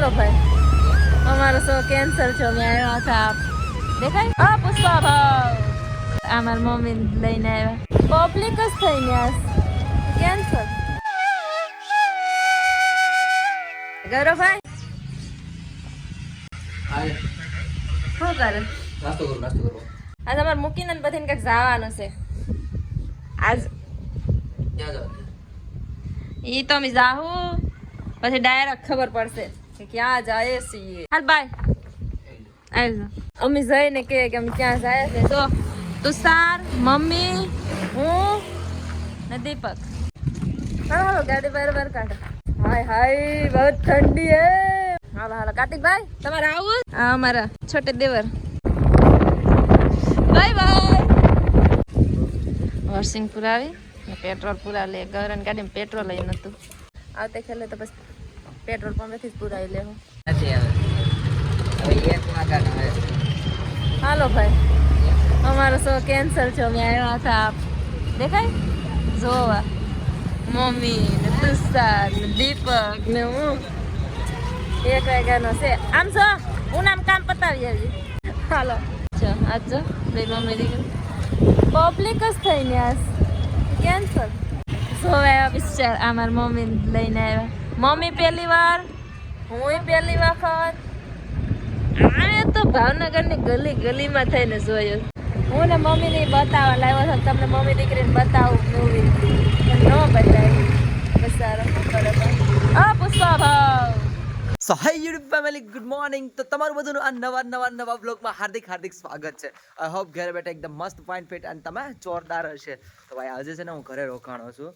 હાલો ભાઈ, અમારો show cancel છે. અમે આવ્યા હતા, દેખાય હા પુષ્પા ભાવ. અમાર મમ્મી લઈને આવ્યા, પબ્લિક જ થઈને કેન્સલ. ગૌરવભાઈ શું કરે? નાસ્તો કરો. આજ અમારે મૂકીને બધાને કંઈક જવાનું છે. આજ ક્યાં જાવ? ઈ તો અમે જાહું, પછી ડાયરેક્ટ ખબર પડશે કે ક્યાં જાય છીએ. હાલ બાય. આવજો. અમે જઈને કે અમે ક્યાં જાય છે. જો તુષાર, મમ્મી, હું ને દીપક. હાલો ગાડી બરાબર કાઢો. હાય હાય બહુ ઠંડી હે. હાલો કાર્તિકભાઈ તમારે આવું? આ અમારા છોટે દેવર. Bye bye. વોશિંગ પુરાવી પેટ્રોલ પુરા લે. ગૌરન ગાડીમાં પેટ્રોલ લઈ નતું. આવતે ખેલે તો બસ પેટ્રોલ પંપેથી જ પુરાવી લેવું. હાલો ભાઈ, અમારો શો કેન્સલ છે. અમે આવ્યા હતા, દેખાય જોવા. મમ્મી ને તુષાર ને દીપક ને હું. 1 વાગ્યાનો છે. આમ છો હું નામ કામ પતાવી આવી. હાલો આજ જો બે મમ્મી દીકરી પબ્લિક જ થઈને કેન્સલ. જોવા આવ્યા પિક્ચર. અમારા મમ્મી લઈને આવ્યા. મમ્મી પહેલી વાર, હું પહેલી વખત. આ તો ભાવનગરની ગલી ગલીમાં થઈને જોયું. હું ને મમ્મીને બતાવવા લાવ્યો હતો. તમને મમ્મી દીકરીને બતાવું મૂવી ન બતાવી. બસ સારો બરાબર. હા પુષ્પા ભાવ. સો હાય યુટ્યુબ ફેમિલી, ગુડ મોર્નિંગ. તો તમારું બધુંનું આ નવા બ્લોગમાં હાર્દિક સ્વાગત છે. આઈ હોપ ઘરે બેઠા એકદમ મસ્ત ફાઇન ફિટ અને તમે જોરદાર હશે. તો ભાઈ આજે છે ને હું ઘરે રોકાણો છું.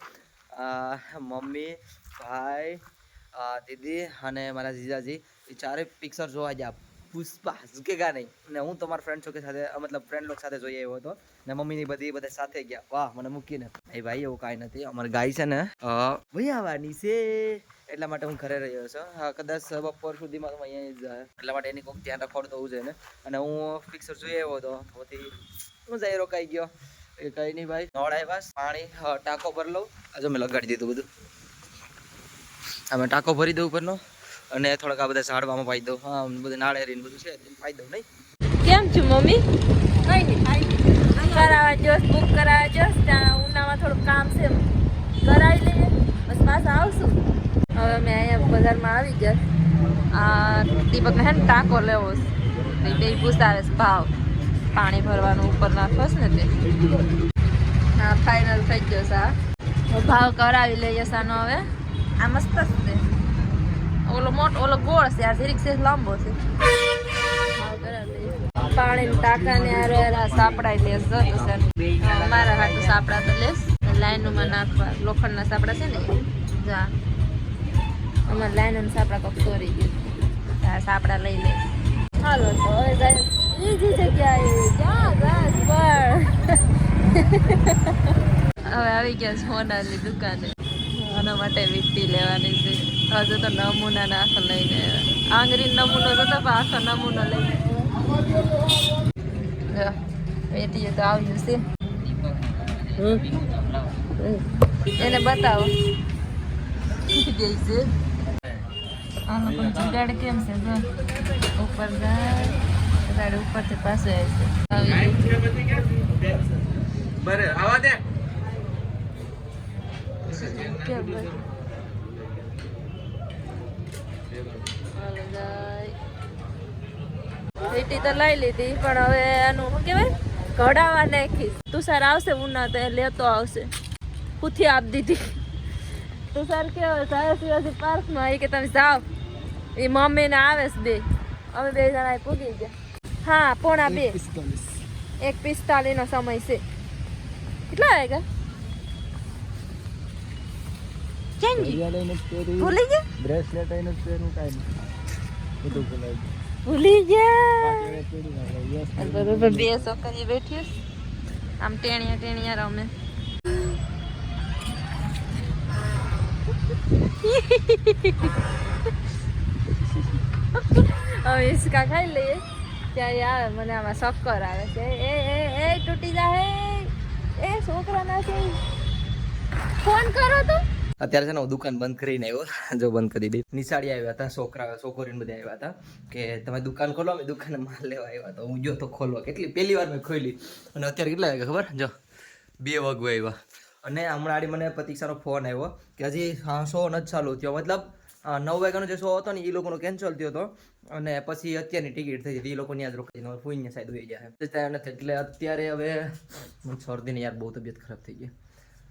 મમ્મી, ભાઈ, દીદી અને મારા જીજાજી એ ચારે પિક્ચર જોવા ગયા. પુષ્પા ઝુકેગા નહીં. ને હું તમારા ફ્રેન્ડ છોકરી સાથે મતલબ ફ્રેન્ડ લોક સાથે જોઈ આવ્યો હતો. ને મમ્મીની બધા સાથે ગયા. વાહ મને મૂકીને ભાઈ એવું કાંઈ નથી. અમારી ગાય છે ને ભાઈ આવવાની છે, એટલા માટે હું ઘરે રહ્યો છું. હા કદાચ બપોર સુધીમાં તો અહીંયા જ જાય, એટલા માટે એની કોઈ ધ્યાન રાખવાનું તો હોવું જોઈએ ને. અને હું પિક્ચર જોઈ આવ્યો હતો પછી હું જઈ રોકાઈ ગયો. એ કંઈ નહીં ભાઈ. નોળાય બસ પાણી ટાંકો ભરી લઉં. આજે મેં લગાડી દીધું બધું. અમે ટાંકો ભરી દઉં ઉપરનો અને થોડાક આ બધા ઝાડવામાં પાઈ દઉં. હા બધું નાળેરી બધું છે પાઈ દઉં. નહીં કેમ છું મમ્મી? કઈ નહીં કરાવવા જોશ, બુક કરાવવા જોશ. ત્યાં ઉનામાં થોડુંક કામ છે, કરાવી લઈએ બસ પાછા આવશું. હવે અમે અહીંયા બજારમાં આવી ગયા. આ દીપકને હે ને ટાંકો લેવો છે. બે પૂછાવે છે ભાવ. પાણી ભરવાનું ઉપર નાખો ને તે. હા ફાઇનલ થઈ ગયો છે. આ ભાવ કરાવી લઈએ સાનો. હવે આ મસ્ત છે. ઓલો મોટો ઓલો ગોળ છે, આ જરીક છે લાંબો છે. પાણી ટાંકાને આ સાપડા લેસ જો તો સર મારા હાટું સાપડા તો લેસ. લાઈનમાં નાખવા લોખંડના સાપડા છે ને જા અમારે લાઈનના સાપડા કોક ચોરી ગયું. આ સાપડા લઈ લે. હાલો તો હવે જાય બીજી જગ્યાએ. ક્યાં જાય પણ હવે આવી ગયા સોનાની દુકાને. આના માટે વીટી લેવાની છે. હજુ તો નમૂના આખો લઈને આંગળી નમૂનો જતો પણ આખો નમૂનો લઈને વીટી તો આવ્યું છે. એને બતાવો ગઈ છે. આનો પણ જુગાડ કેમ છે જો ઉપર જાય ઉપરથી પાછું આવે છે. બરે આવા દે. વીટી તો લઈ લીધી પણ હવે એનું શું કહેવાય કઢાવા નાખીશ. તુષાર આવશે ઉના તો એ લેતો આવશે. પૂથી આપી દીધી. તુષાર કેવો સાયસી પાર્કમાં એ કે તમે જાઓ. એ મમ્મીને આવે છે બે. અમે બે જણા પૂગી ગયા. હા 1:45. 1:45 નો સમય છે. કેટલા વાગ્યા? ભૂલી ગયા. બ્રેસલેટ આઈને પહેરું કાઈ બધું ભૂલાઈ ગયું. ભૂલી ગયા. બરોબર બે છોકરી બેઠી આમ ટેણિયા રમે. હવે ઈસકા ખાઈ લઈએ ત્યારે આવે મને આમાં શક્કર આવે છે. એ તૂટી જાય. એ છોકરા ના છે. ફોન કરો તો અત્યારે છે ને હું દુકાન બંધ કરીને આવ્યો, જો બંધ કરી દીધી. નિશાળી આવ્યા હતા, છોકરીને બધા આવ્યા હતા કે તમે દુકાન ખોલો, અમે દુકાને માલ લેવા આવ્યા હતા. હું જો તો ખોલવા કેટલી પહેલી વાર મેં ખોલી, અને અત્યારે કેટલા વાગે ખબર, જો 2 વાગવા આવ્યા. અને હમણાં આડી મને પ્રતીક્ષાનો ફોન આવ્યો કે હજી શો નથી ચાલુ થયો, મતલબ 9 વાગ્યાનો જે શો હતો ને એ લોકોનો કેન્સલ થયો હતો, અને પછી અત્યારની ટિકિટ થઈ હતી, એ લોકો ત્યાં જ રોકાઈ ફૂઈને સાઈડ હોઈ જાય નથી. એટલે અત્યારે હવે શરદીને યાર બહુ તબિયત ખરાબ થઈ ગઈ.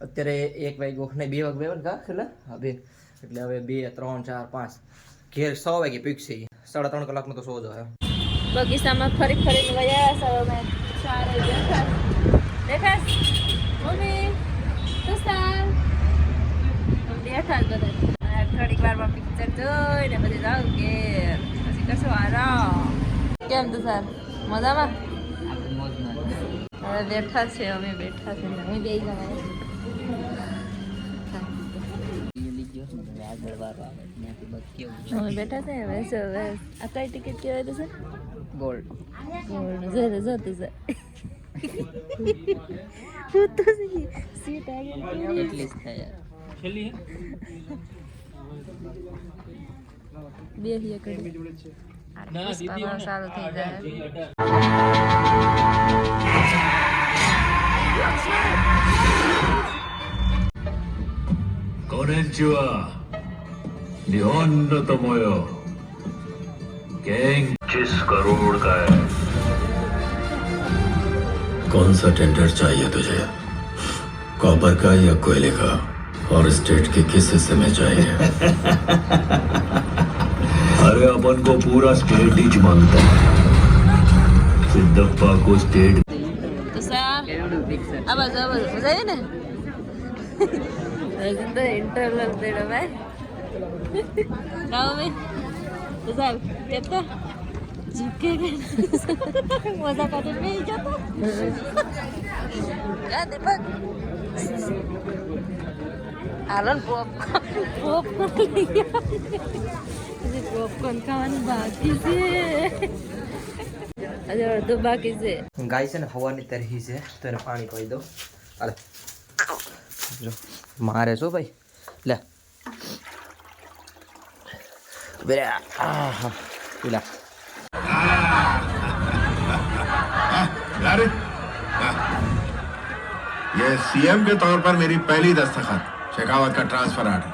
અત્યારે 1 વાગ્યો ને 2 વાગ્યા કા એટલે હા 2, એટલે હવે 2, 3, 4, 5 ઘેર 6 વાગે પીક છે. 3.5 કલાકનો તો શો જ હોય. બગીચામાં ફરી ફરીને વયા સર અમે 4 વાગ્યા દેખાશ મમ્મી તુસાર બેઠા જ બધા. થોડીક વારમાં પિક્ચર જોઈને પછી જાઉં કે પછી કશું આરામ. કેમ તુસાર મજામાં? હવે બેઠા છે, અમે બેઠા છે, અમે બે જણા અમે બેઠા છે. હવે આ કઈ ટિકિટ કહેવાય તો સર? ગોલ્ડ. ગોલ્ડ જોતું સર સીટ આવી એટલી જ થાય છેલ્લી બે સારું થઈ જાય. Konnichiwa. Nihon no tomoyo. Gang 25 crore का है. कौन सा टेंडर चाहिए तुझे? कॉपर का या कोयले का? और स्टेट के किस हिस्से में चाहिए? अरे अपन को पूरा स्टेट ही मांगता है. सिद्धप्पा को स्टेट. तो सर अब बताइए ना इंटरव्यू दे रहा मैं गाँव में तो सर कहता झुके मजा करते नहीं जाता क्या दीपक आलन पॉपकॉर्न खाવાનું બાકી છે, હજી અડધું બાકી છે. ગાય છે ને હવાની તરહી છે, તો એને પાણી પાઈ દો. અરે જો મારે છો ભાઈ, લે લે अरे ये सीएम के तौर पर मेरी पहली दस्तखत शेखावत का ट्रांसफर आर्डर.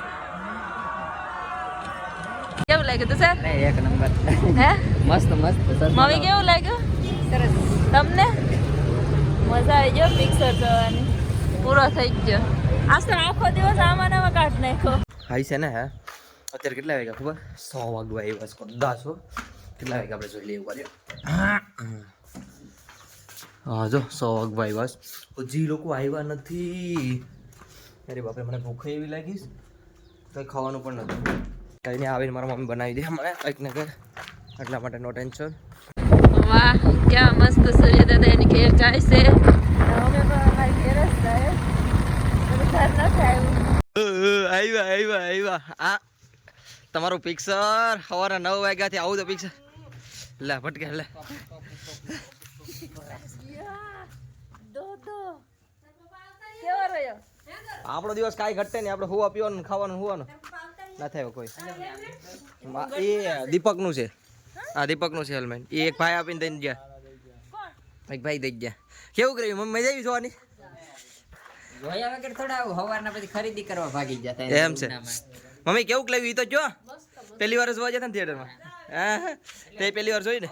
કેવું લાગ્યું તો સર? એક નંબર હે મસ્ત મસ્ત સર. મમ્મી કેવું લાગ્યું? સરસ. તમને મજા આવી ગયો પિક્ચર જોવાની? પૂરો થઈ ગયો. આજ તો આખો દિવસ આમાં નામાં કાઢ નાખ્યો. હાઈ છે ને હે. અત્યારે કેટલા વાગ્યા ખબર? 100 વાગવા આવ્યા છે. 10 કેટલા વાગ્યા આપણે જોઈ લઈએ કર્યો. હા જો 100 વાગવા આવ્યા છે, હજી લોકો આવ્યા નથી. અરે બાપરે, મને ભૂખ એવી લાગી કંઈ ખાવાનું પણ નથી. કંઈ નહીં, આવીને મારા મમ્મી બનાવી દે મને કંઈક ને કંઈક, એટલા માટે નો ટેન્શન. વાહ ક્યાં મસ્ત સૂર્ય દાદા એની ઘેર જાય છે. અમે પણ અમારી ઘેર જ જાય, ઘર નથી આવ્યા આ તમારું પિક્ચર સવારના 9 વાગ્યાથી આવું તો પિક્ચર લે ભટકે લે. આપણો દિવસ કાંઈ ઘટે નહીં, આપણે હુવા પીવાનું ખાવાનું હુવાનું ના થાય કોઈ. એ દીપકનું છે, હા દીપકનું છે હેલ્મેટ. એ એક ભાઈ આપીને દઈને ગયા, એક ભાઈ દઈ ગયા. કેવું કર્યું મમ્મી? મજા આવી જોવાની? જોયા વગર થોડા હવારના પછી ખરીદી કરવા ભાગી જતા એમ છે. મમ્મી કેવું લાગ્યું? ઈ તો જો પહેલી વાર જોવા જતા ને થિયેટરમાં. હા તે પહેલી વાર જોઈ ને.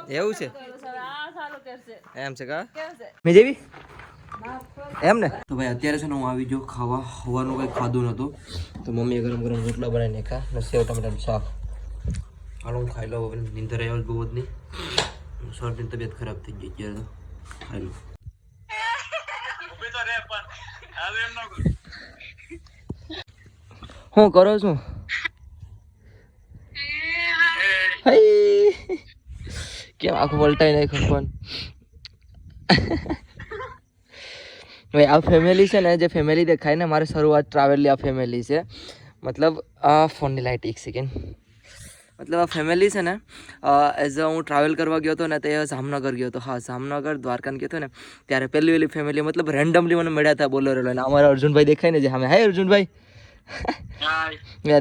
એવું છે એમ છે કા મેં જેવી એમ ને. તો ભાઈ અત્યારે છે ને હું આવી જો ખાવા, હવાનું કંઈ ખાધું નહોતું, તો મમ્મીએ ગરમ ગરમ રોટલા બનાવીને નાખ્યા ને સેવ ટમેટાનું શાક. હાલો હું ખાઈ લઉં, નીંદર આવ્યો બહુ જ નહીં, શરદીની તબિયત ખરાબ થઈ ગઈ અત્યારે, તો ખાઈ લઉં. હું કરો છું? કેમ આખું પલટાઈ નાખ્યું પણ. ભાઈ આ ફેમિલી છે ને, જે ફેમિલી દેખાય ને, મારે શરૂઆત ટ્રાવેલની આ ફેમિલી છે. મતલબ આ ફોનની લાઇટ એક સેકન્ડ, મતલબ આ ફેમિલી છે ને એઝ હું ટ્રાવેલ કરવા ગયો હતો ને તે જામનગર ગયો હતો. હા, જામનગર દ્વારકાને ગયો હતો ને ત્યારે પહેલી ફેમિલી મતલબ રેન્ડમલી મને મળ્યા હતા બોલેરો લઈને. અમારા અર્જુનભાઈ દેખાય ને જે સામે. હાય અર્જુનભાઈ.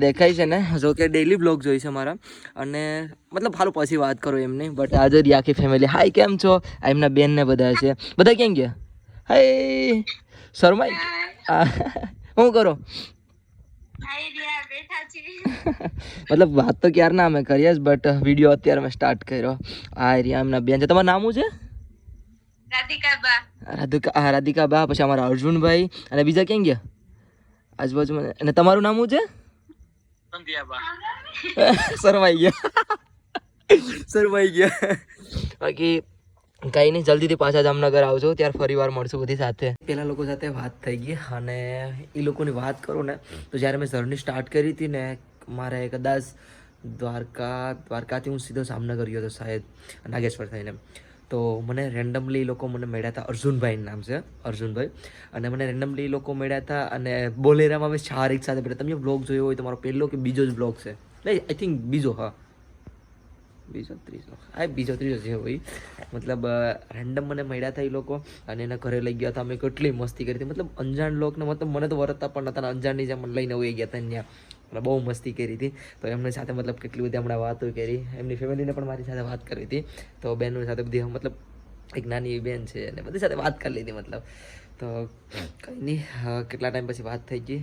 દેખાય છે ને, જો કે ડેઈલી બ્લોગ જોઈ છે મારા, અને મતલબ હારું પછી વાત કરો એમ નહીં, બટ આજે જ આખી ફેમિલી. હાય, કેમ છો? આ એમના બેન ને બધા છે. બધા ક્યાં ગયા? હાય શર્માઈ. શું કરો? મતલબ વાત તો ક્યારના અમે કરીએ જ, બટ વિડીયો અત્યારે મેં સ્ટાર્ટ કર્યો. આ એરિયા એમના બેન છે. તમારું નામ શું છે? રાધિકા બા. પછી અમારા અર્જુનભાઈ અને બીજા ક્યાં ગયા આજુબાજુમાં? અને તમારું નામ શું છે? શરમાઈ ગયા. બાકી કઈ નહીં, જલ્દીથી પાછા જામનગર આવજો, ત્યારે ફરી વાર મળશું બધી સાથે. પેલા લોકો સાથે વાત થઈ ગઈ, અને એ લોકોની વાત કરું ને તો જ્યારે મેં જર્ની સ્ટાર્ટ કરી હતી ને, મારે કદાચ દ્વારકાથી હું સીધો જામનગર ગયો હતો શાયદ, નાગેશ્વર થઈને. તો મને રેન્ડમલી લોકો મને મળ્યા હતા. અર્જુનભાઈનું નામ છે, અર્જુનભાઈ. અને મને રેન્ડમલી લોકો મળ્યા હતા, અને બોલેરામાં અમે 4 એક સાથે બેઠા. તમે બ્લોગ જોયો હોય તો મારો પહેલો કે બીજો જ બ્લોગ છે, નહીં આઈ થિંક બીજો. હા, બીજો ત્રીજો જે હોય. મતલબ રેન્ડમ મને મળ્યા હતા એ લોકો, અને એના ઘરે લઈ ગયા હતા. અમે કેટલી મસ્તી કરી હતી. મતલબ અંજાણ લોકને મતલબ મને તો વરતતા પણ નતા, અંજાણની જેમ લઈને વહી ગયા હતા ત્યાં. બહુ મસ્તી કરી હતી. તો એમની સાથે મતલબ કેટલી બધી હમણાં વાતો કરી. એમની ફેમિલીને પણ મારી સાથે વાત કરી હતી. તો બહેનો સાથે બધી મતલબ એક નાની એવી બેન છે, અને બધી સાથે વાત કરી લીધી મતલબ. તો કંઈ નહીં, કેટલા ટાઈમ પછી વાત થઈ ગઈ.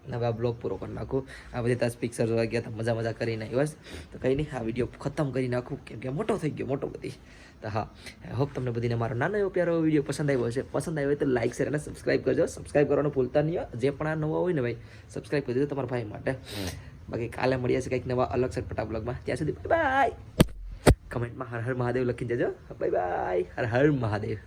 હવે આ બ્લોગ પૂરો કરી નાખું. આ બધી તાજ પિક્ચર જોવા ગયા હતા, મજા કરીને આવ્યા. તો કંઈ નહીં, આ વિડીયો ખતમ કરી નાખું, કેમ કે મોટો થઈ ગયો, મોટો બધી. તો હા, હોપ તમને બધીને મારો નાનો એવો પ્યારો વિડીયો પસંદ આવ્યો હશે. પસંદ આવ્યો હોય તો લાઈક, શેર અને સબસ્ક્રાઈબ કરજો. સબસ્ક્રાઈબ કરવાનું ભૂલતા નહીં. જે પણ આ નવા હોય ને ભાઈ, સબસ્ક્રાઈબ કરી દેજો તમારા ભાઈ માટે. બાકી કાલે મળીએ છીએ કંઈક નવા અલગ સટપટા બ્લોગમાં. ત્યાં સુધી બાય બાય. કમેન્ટમાં હર હર મહાદેવ લખી જજો. Bye bye. હર હર મહાદેવ.